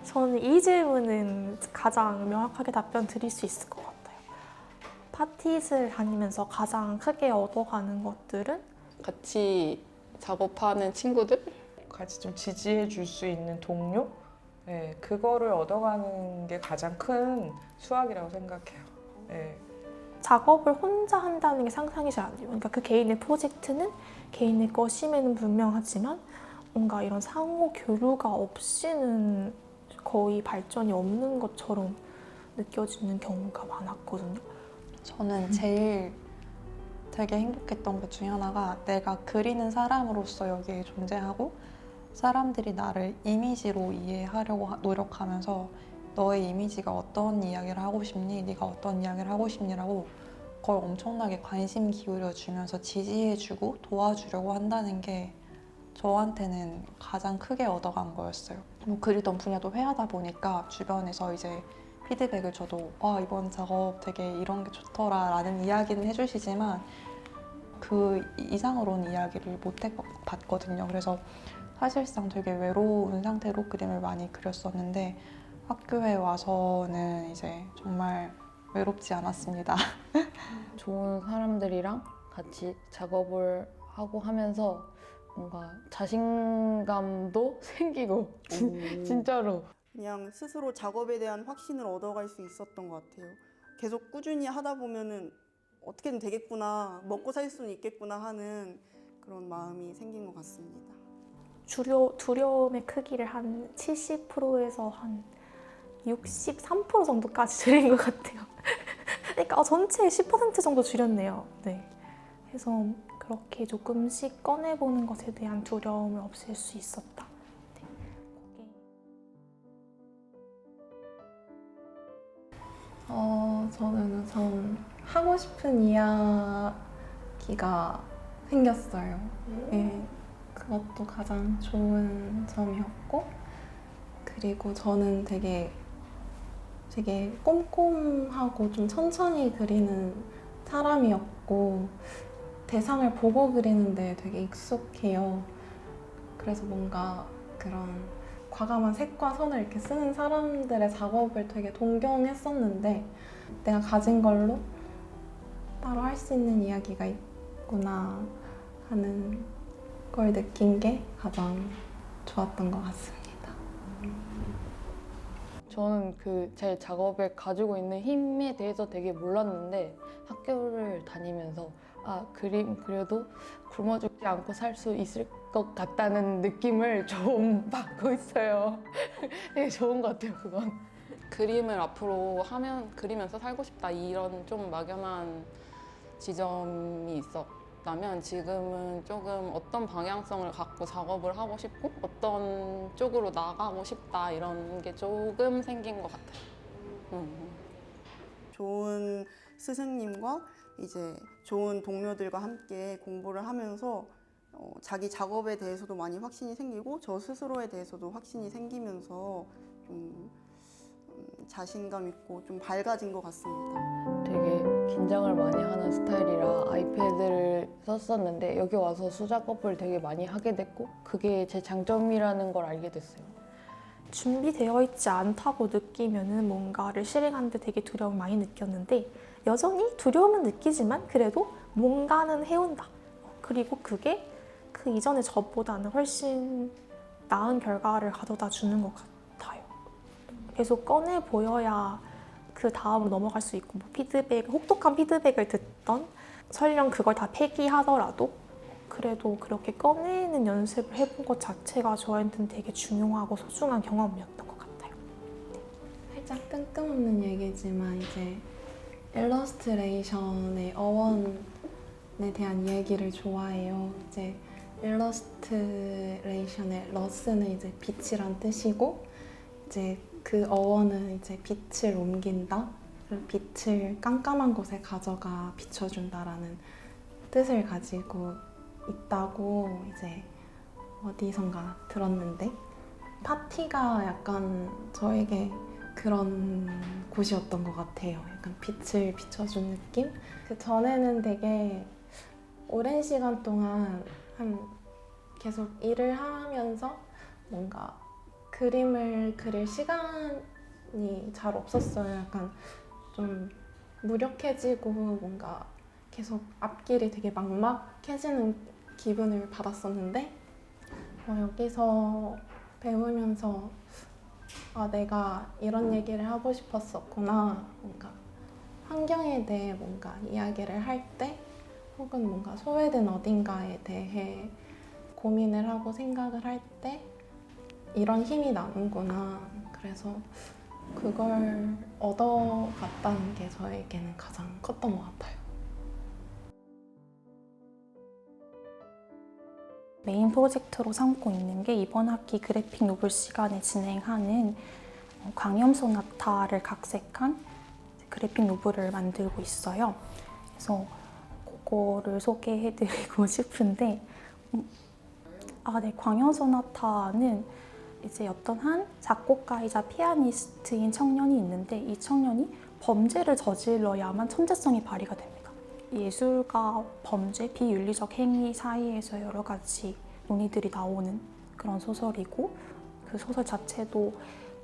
저는 이 질문은 가장 명확하게 답변 드릴 수 있을 것 같아요. 파티를 다니면서 가장 크게 얻어가는 것들은 같이 작업하는 친구들? 같이 좀 지지해 줄 수 있는 동료? 네, 그거를 얻어가는 게 가장 큰 수학이라고 생각해요. 네. 작업을 혼자 한다는 게 상상이 잘 안 돼요. 그러니까 그 개인의 프로젝트는 개인의 것임에는 분명하지만 뭔가 이런 상호 교류가 없이는 거의 발전이 없는 것처럼 느껴지는 경우가 많았거든요. 저는 제일 되게 행복했던 것 중에 하나가 내가 그리는 사람으로서 여기에 존재하고 사람들이 나를 이미지로 이해하려고 노력하면서 너의 이미지가 어떤 이야기를 하고 싶니? 네가 어떤 이야기를 하고 싶니라고 그걸 엄청나게 관심 기울여주면서 지지해주고 도와주려고 한다는 게 저한테는 가장 크게 얻어간 거였어요. 뭐 그리던 분야도 회하다 보니까 주변에서 이제 피드백을 줘도 이번 작업 되게 이런 게 좋더라 라는 이야기는 해주시지만 그 이상으로는 이야기를 못 해봤거든요. 그래서 사실상 되게 외로운 상태로 그림을 많이 그렸었는데 학교에 와서는 이제 정말 외롭지 않았습니다. 좋은 사람들이랑 같이 작업을 하고 하면서 뭔가 자신감도 생기고 진짜로 그냥 스스로 작업에 대한 확신을 얻어갈 수 있었던 것 같아요. 계속 꾸준히 하다 보면은 어떻게든 되겠구나, 먹고 살 수는 있겠구나 하는 그런 마음이 생긴 것 같습니다. 두려움의 크기를 한 70%에서 한 63% 정도까지 줄인 것 같아요. 그러니까 전체의 10% 정도 줄였네요. 네. 그래서 그렇게 조금씩 꺼내보는 것에 대한 두려움을 없앨 수 있었다. 네. 저는 우선 하고 싶은 이야기가 생겼어요. 네, 그것도 가장 좋은 점이었고, 그리고 저는 되게 꼼꼼하고 좀 천천히 그리는 사람이었고, 대상을 보고 그리는데 되게 익숙해요. 그래서 뭔가 그런 과감한 색과 선을 이렇게 쓰는 사람들의 작업을 되게 동경했었는데 내가 가진 걸로 따로 할 수 있는 이야기가 있구나 하는 걸 느낀 게 가장 좋았던 것 같습니다. 저는 제 작업에 가지고 있는 힘에 대해서 되게 몰랐는데 학교를 다니면서 그림 그려도 굶어 죽지 않고 살 수 있을 것 같다는 느낌을 좀 받고 있어요. 되게 좋은 것 같아요, 그건. 그림을 앞으로 그리면서 살고 싶다 이런 좀 막연한 지점이 있었다면 지금은 조금 어떤 방향성을 갖고 작업을 하고 싶고 어떤 쪽으로 나가고 싶다 이런 게 조금 생긴 것 같아요. 좋은 스승님과 이제 좋은 동료들과 함께 공부를 하면서 자기 작업에 대해서도 많이 확신이 생기고 저 스스로에 대해서도 확신이 생기면서 좀 자신감 있고 좀 밝아진 것 같습니다. 되게 긴장을 많이 하는 스타일이라 아이패드를 썼었는데 여기 와서 수작업을 되게 많이 하게 됐고 그게 제 장점이라는 걸 알게 됐어요. 준비되어 있지 않다고 느끼면은 뭔가를 실행하는데 되게 두려움을 많이 느꼈는데 여전히 두려움은 느끼지만 그래도 뭔가는 해온다. 그리고 그게 그 이전의 저보다는 훨씬 나은 결과를 가져다 주는 것 같아요. 계속 꺼내 보여야 그 다음으로 넘어갈 수 있고 혹독한 피드백을 듣던 설령 그걸 다 폐기하더라도 그래도 그렇게 꺼내는 연습을 해본 것 자체가 저한테는 되게 중요하고 소중한 경험이었던 것 같아요. 살짝 뜬금없는 얘기지만 이제 일러스트레이션의 어원에 대한 얘기를 좋아해요. 이제 일러스트레이션의 러스는 이제 빛이란 뜻이고 이제 그 어원은 이제 빛을 옮긴다. 빛을 깜깜한 곳에 가져가 비춰준다라는 뜻을 가지고 있다고 이제 어디선가 들었는데 파티가 약간 저에게 그런 곳이었던 것 같아요. 약간 빛을 비춰준 느낌? 그 전에는 되게 오랜 시간 동안 계속 일을 하면서 뭔가 그 그림을 그릴 시간이 잘 없었어요. 약간 좀 무력해지고 뭔가 계속 앞길이 되게 막막해지는 기분을 받았었는데 여기서 배우면서 내가 이런 얘기를 하고 싶었었구나. 뭔가 환경에 대해 뭔가 이야기를 할 때 혹은 뭔가 소외된 어딘가에 대해 고민을 하고 생각을 할 때 이런 힘이 나는구나. 그래서 그걸 얻어갔다는 게 저에게는 가장 컸던 것 같아요. 메인 프로젝트로 삼고 있는 게 이번 학기 그래픽 노블 시간에 진행하는 광염 소나타를 각색한 그래픽 노블을 만들고 있어요. 그래서 그거를 소개해드리고 싶은데 네, 광염 소나타는 이제 어떤 한 작곡가이자 피아니스트인 청년이 있는데 이 청년이 범죄를 저질러야만 천재성이 발휘가 됩니다. 예술과 범죄, 비윤리적 행위 사이에서 여러 가지 논의들이 나오는 그런 소설이고 그 소설 자체도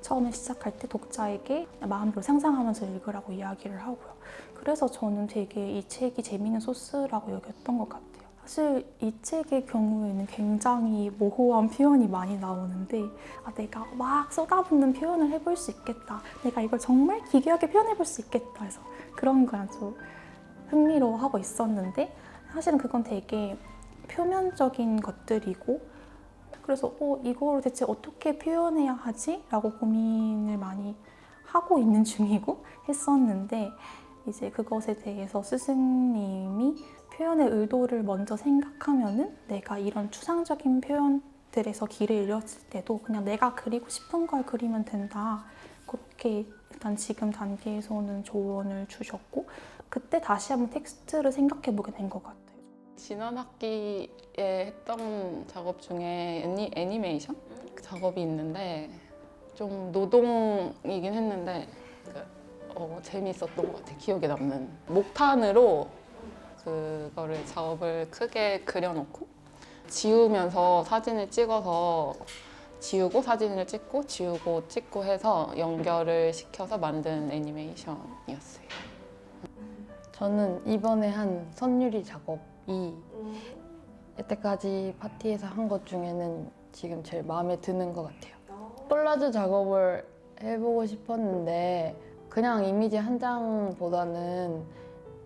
처음에 시작할 때 독자에게 마음대로 상상하면서 읽으라고 이야기를 하고요. 그래서 저는 되게 이 책이 재미있는 소스라고 여겼던 것 같아요. 사실 이 책의 경우에는 굉장히 모호한 표현이 많이 나오는데 내가 막 쏟아붓는 표현을 해볼 수 있겠다. 내가 이걸 정말 기괴하게 표현해볼 수 있겠다 해서 그런 거 아주 흥미로워하고 있었는데 사실은 그건 되게 표면적인 것들이고 그래서 이걸 대체 어떻게 표현해야 하지? 라고 고민을 많이 하고 있는 중이고 했었는데 이제 그것에 대해서 스승님이 표현의 의도를 먼저 생각하면은 내가 이런 추상적인 표현들에서 길을 잃었을 때도 그냥 내가 그리고 싶은 걸 그리면 된다. 그렇게 일단 지금 단계에서는 조언을 주셨고 그때 다시 한번 텍스트를 생각해 보게 된 것 같아요. 지난 학기에 했던 작업 중에 애니메이션 작업이 있는데 좀 노동이긴 했는데 재미있었던 것 같아요. 기억에 남는 목탄으로 그거를 작업을 크게 그려놓고 지우면서 사진을 찍어서 지우고 사진을 찍고 지우고 찍고 해서 연결을 시켜서 만든 애니메이션이었어요. 저는 이번에 한 선율이 작업이 여태까지 파티에서 한 것 중에는 지금 제일 마음에 드는 것 같아요. 콜라주 작업을 해보고 싶었는데 그냥 이미지 한 장보다는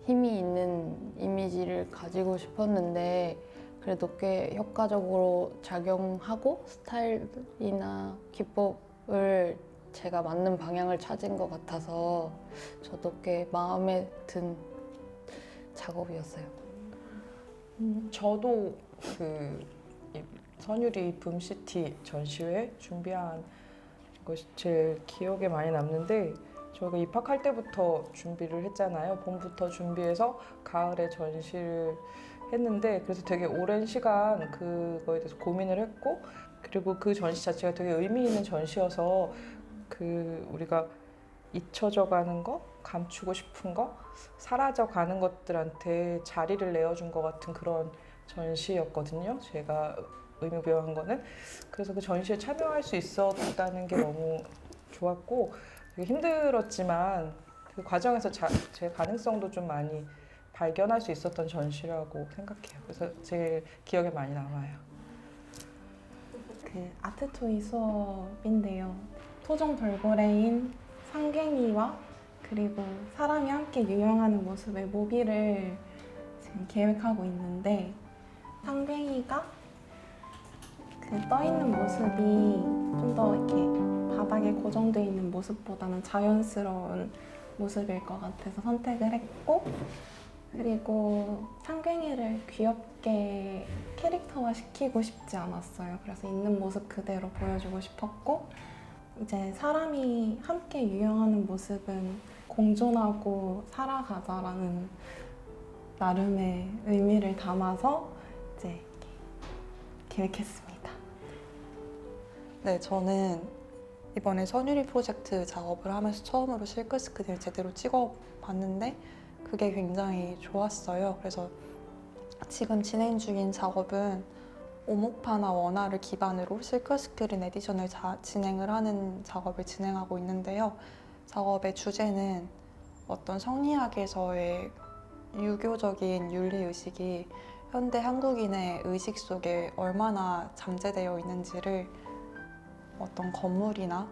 힘이 있는 이미지를 가지고 싶었는데 그래도 꽤 효과적으로 작용하고 스타일이나 기법을 제가 맞는 방향을 찾은 것 같아서 저도 꽤 마음에 든 작업이었어요. 저도 이 선율이 붐시티 전시회 준비한 것이 제일 기억에 많이 남는데 저희가 입학할 때부터 준비를 했잖아요. 봄부터 준비해서 가을에 전시를 했는데 그래서 되게 오랜 시간 그거에 대해서 고민을 했고 그리고 그 전시 자체가 되게 의미 있는 전시여서 우리가 잊혀져 가는 거, 감추고 싶은 거, 사라져 가는 것들한테 자리를 내어준 것 같은 그런 전시였거든요. 제가 의미부여한 거는. 그래서 그 전시에 참여할 수 있었다는 게 너무 좋았고 되게 힘들었지만 그 과정에서 제 가능성도 좀 많이 발견할 수 있었던 전시라고 생각해요. 그래서 제일 기억에 많이 남아요. 그 아트토이 수업인데요. 토종 돌고래인 상갱이와 그리고 사람이 함께 유영하는 모습의 모비를 지금 계획하고 있는데 상갱이가 그 떠 있는 모습이 좀 더 이렇게 바닥에 고정되어 있는 모습보다는 자연스러운 모습일 것 같아서 선택을 했고 그리고 상갱이를 귀엽게 캐릭터화 시키고 싶지 않았어요. 그래서 있는 모습 그대로 보여주고 싶었고 이제 사람이 함께 유영하는 모습은 공존하고 살아가자라는 나름의 의미를 담아서 이제 이렇게 계획했습니다. 네, 저는 이번에 선율이 프로젝트 작업을 하면서 처음으로 실크 스크린을 제대로 찍어봤는데 그게 굉장히 좋았어요. 그래서 지금 진행 중인 작업은 오목파나 원화를 기반으로 실크 스크린 에디션을 진행을 하는 작업을 진행하고 있는데요. 작업의 주제는 어떤 성리학에서의 유교적인 윤리의식이 현대 한국인의 의식 속에 얼마나 잠재되어 있는지를 어떤 건물이나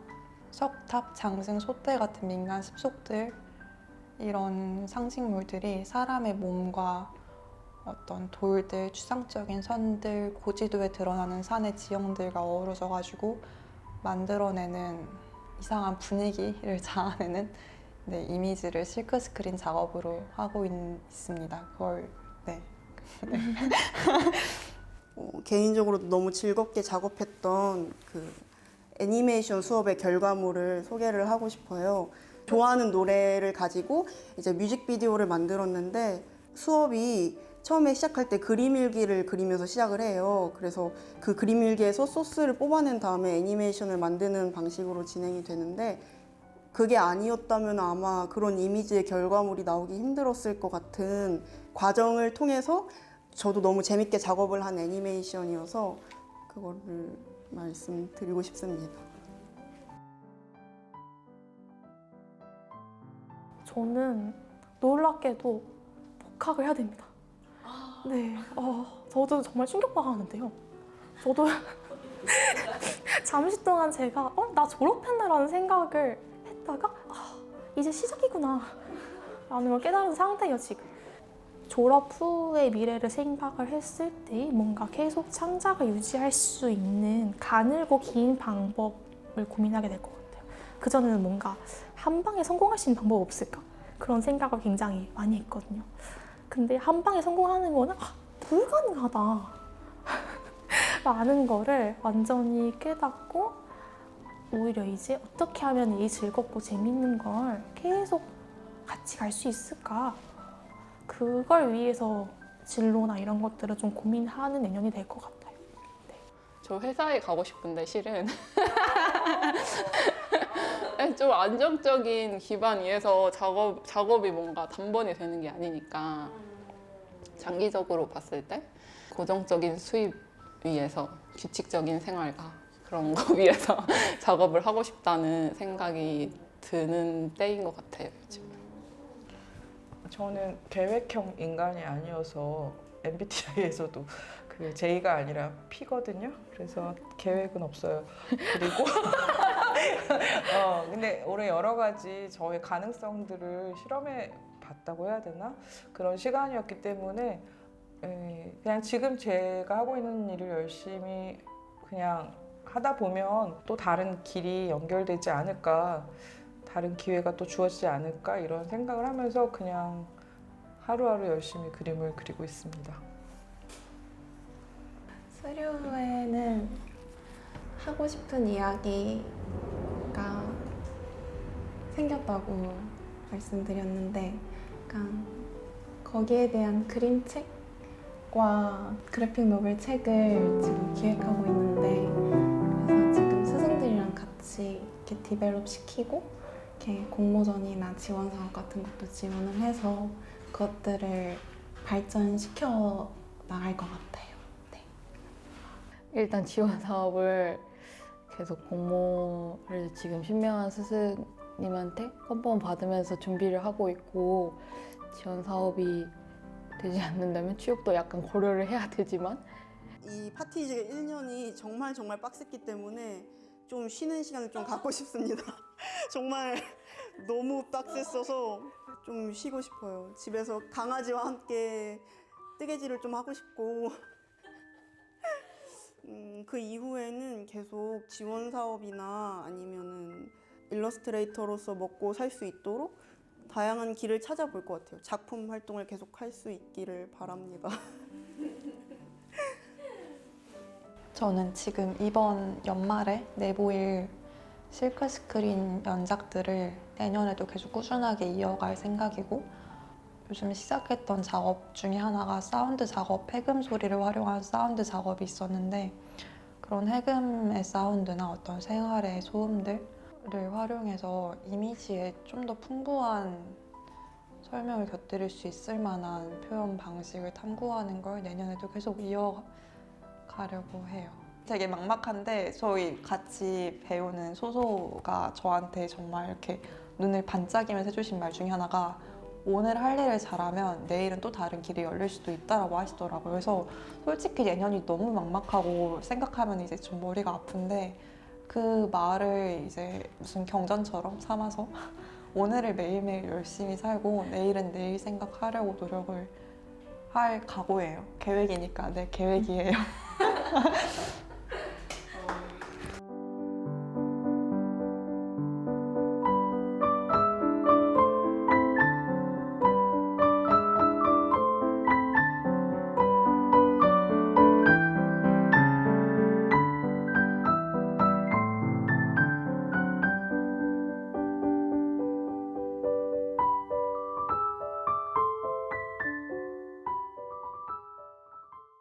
석탑, 장승, 솥대 같은 민간 습속들 이런 상징물들이 사람의 몸과 어떤 돌들, 추상적인 선들, 고지도에 드러나는 산의 지형들과 어우러져가지고 만들어내는 이상한 분위기를 자아내는 네, 이미지를 실크 스크린 작업으로 하고 있습니다. 그걸 네. 개인적으로도 너무 즐겁게 작업했던 그 애니메이션 수업의 결과물을 소개를 하고 싶어요. 좋아하는 노래를 가지고 이제 뮤직비디오를 만들었는데 수업이 처음에 시작할 때 그림 일기를 그리면서 시작을 해요. 그래서 그 그림 일기에서 소스를 뽑아낸 다음에 애니메이션을 만드는 방식으로 진행이 되는데 그게 아니었다면 아마 그런 이미지의 결과물이 나오기 힘들었을 것 같은 과정을 통해서 저도 너무 재밌게 작업을 한 애니메이션이어서 그거를 말씀드리고 싶습니다. 저는 놀랍게도 복학을 해야 됩니다. 네, 저도 정말 충격받았는데요. 저도 잠시 동안 제가 나 졸업했나라는 생각을 했다가 이제 시작이구나 라는 걸 깨달은 상태예요, 지금. 졸업 후의 미래를 생각을 했을 때 뭔가 계속 창작을 유지할 수 있는 가늘고 긴 방법을 고민하게 될 것 같아요. 그전에는 뭔가 한 방에 성공할 수 있는 방법 없을까? 그런 생각을 굉장히 많이 했거든요. 근데 한 방에 성공하는 거는 불가능하다 라는 거를 완전히 깨닫고 오히려 이제 어떻게 하면 이 즐겁고 재밌는 걸 계속 같이 갈 수 있을까? 그걸 위해서 진로나 이런 것들을 좀 고민하는 내년이 될 것 같아요. 저 회사에 가고 싶은데 실은 좀 안정적인 기반 위에서 작업이 뭔가 단번에 되는 게 아니니까 장기적으로 봤을 때 고정적인 수입 위해서 규칙적인 생활과 그런 거 위해서 작업을 하고 싶다는 생각이 드는 때인 것 같아요, 요즘. 저는 계획형 인간이 아니어서 MBTI에서도 그 J가 아니라 P거든요. 그래서 계획은 없어요. 그리고 근데 올해 여러 가지 저의 가능성들을 실험해 봤다고 해야 되나? 그런 시간이었기 때문에 그냥 지금 제가 하고 있는 일을 열심히 그냥 하다 보면 또 다른 길이 연결되지 않을까, 다른 기회가 또 주어지지 않을까 이런 생각을 하면서 그냥 하루하루 열심히 그림을 그리고 있습니다. 수료회는 하고 싶은 이야기가 생겼다고 말씀드렸는데 약간 거기에 대한 그림책과 그래픽 노벨 책을 지금 기획하고 있는데 그래서 지금 스승들이랑 같이 이렇게 디벨롭 시키고 이렇게 공모전이나 지원 사업 같은 것도 지원을 해서 그것들을 발전시켜 나갈 것 같아요. 일단 지원 사업을 계속 공모를 지금 신명한 스승님한테 컨펌 받으면서 준비를 하고 있고, 지원 사업이 되지 않는다면 취업도 약간 고려를 해야 되지만 이 파티즈 1년이 정말 빡셌기 때문에 좀 쉬는 시간을 좀 갖고 싶습니다. 정말 너무 빡셌어서 좀 쉬고 싶어요. 집에서 강아지와 함께 뜨개질을 좀 하고 싶고 그 이후에는 계속 지원 사업이나 아니면은 일러스트레이터로서 먹고 살 수 있도록 다양한 길을 찾아볼 것 같아요. 작품 활동을 계속 할 수 있기를 바랍니다. 저는 지금 이번 연말에 내보일 실크 스크린 연작들을 내년에도 계속 꾸준하게 이어갈 생각이고, 요즘 시작했던 작업 중에 하나가 사운드 작업, 해금 소리를 활용한 사운드 작업이 있었는데, 그런 해금의 사운드나 어떤 생활의 소음들을 활용해서 이미지에 좀 더 풍부한 설명을 곁들일 수 있을 만한 표현 방식을 탐구하는 걸 내년에도 계속 이어갈 생각하려고 해요. 되게 막막한데 저희 같이 배우는 소소가 저한테 정말 이렇게 눈을 반짝이면서 해주신 말 중에 하나가 오늘 할 일을 잘하면 내일은 또 다른 길이 열릴 수도 있다라고 하시더라고요. 그래서 솔직히 내년이 너무 막막하고 생각하면 이제 좀 머리가 아픈데 그 말을 이제 무슨 경전처럼 삼아서 오늘을 매일매일 열심히 살고 내일은 내일 생각하려고 노력을 할 각오예요. 계획이니까 네, 계획이에요.